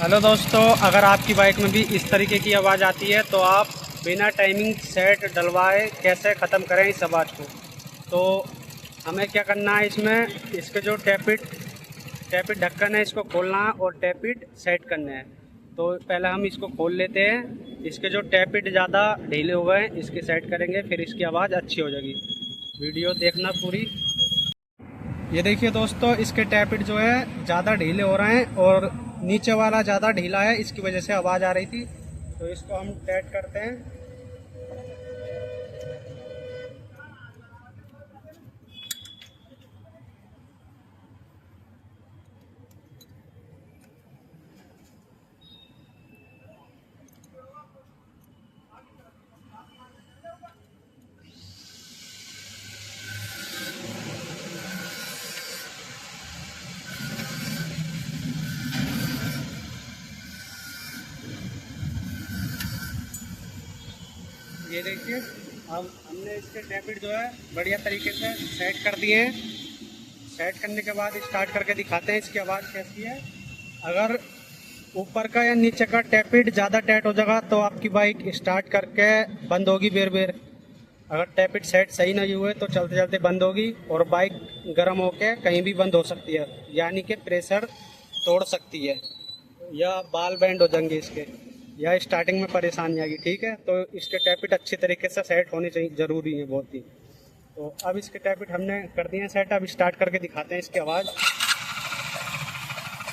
Hello दोस्तों, अगर आपकी बाइक में भी इस तरीके की आवाज़ आती है तो आप बिना टाइमिंग सेट डलवाए कैसे ख़त्म करें इस आवाज़ को। तो हमें क्या करना है, इसमें इसके जो टैपिट ढक्कन है इसको खोलना है और टैपिट सेट करने हैं। तो पहले हम इसको खोल लेते हैं। इसके जो टैपिट ज़्यादा ढीले हो गए हैं इसके सेट करेंगे, फिर इसकी आवाज़ अच्छी हो जाएगी। वीडियो देखना पूरी। ये देखिए दोस्तों, इसके टैपिट जो है ज़्यादा ढीले हो रहे हैं और नीचे वाला ज़्यादा ढीला है, इसकी वजह से आवाज़ आ रही थी। तो इसको हम टाइट करते हैं। ये देखिए, अब हमने इसके टैपिट जो है बढ़िया तरीके से सेट कर दिए हैं। सेट करने के बाद स्टार्ट करके दिखाते हैं इसकी आवाज़ कैसी है। अगर ऊपर का या नीचे का टैपिट ज़्यादा टाइट हो जाएगा तो आपकी बाइक स्टार्ट करके बंद होगी बेर बेर। अगर टैपिट सेट सही नहीं हुए तो चलते चलते बंद होगी और बाइक गर्म होके कहीं भी बंद हो सकती है, यानी कि प्रेशर तोड़ सकती है या बाल बैंड हो जाएंगे इसके, या स्टार्टिंग में परेशानी आएगी। ठीक है, तो इसके टैपिट अच्छी तरीके से सेट होने चाहिए, ज़रूरी है बहुत ही। तो अब इसके टैपिट हमने कर दिए हैं सेट। अब स्टार्ट करके दिखाते हैं इसकी आवाज़।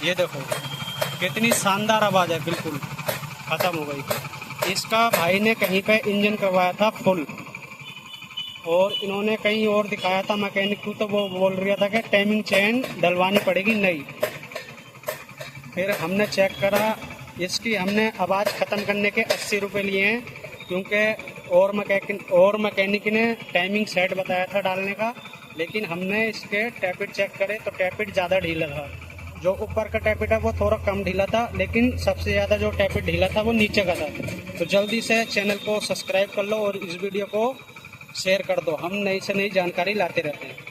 ये देखो कितनी शानदार आवाज़ है, बिल्कुल ख़त्म हो गई। इसका भाई ने कहीं पे इंजन करवाया था फुल और इन्होंने कहीं और दिखाया था मैकेनिक को, तो वो बोल रहा था कि टाइमिंग चेन डलवानी पड़ेगी नहीं। फिर हमने चेक करा, इसकी हमने आवाज़ ख़त्म करने के 80 रुपये लिए हैं, क्योंकि और मैकेनिक ने टाइमिंग सेट बताया था डालने का, लेकिन हमने इसके टैपिट चेक करे तो टैपिट ज़्यादा ढीला था। जो ऊपर का टैपिट है वो थोड़ा कम ढीला था, लेकिन सबसे ज़्यादा जो टैपिट ढीला था वो नीचे का था। तो जल्दी से चैनल को सब्सक्राइब कर लो और इस वीडियो को शेयर कर दो। हम नई से नई जानकारी लाते रहते हैं।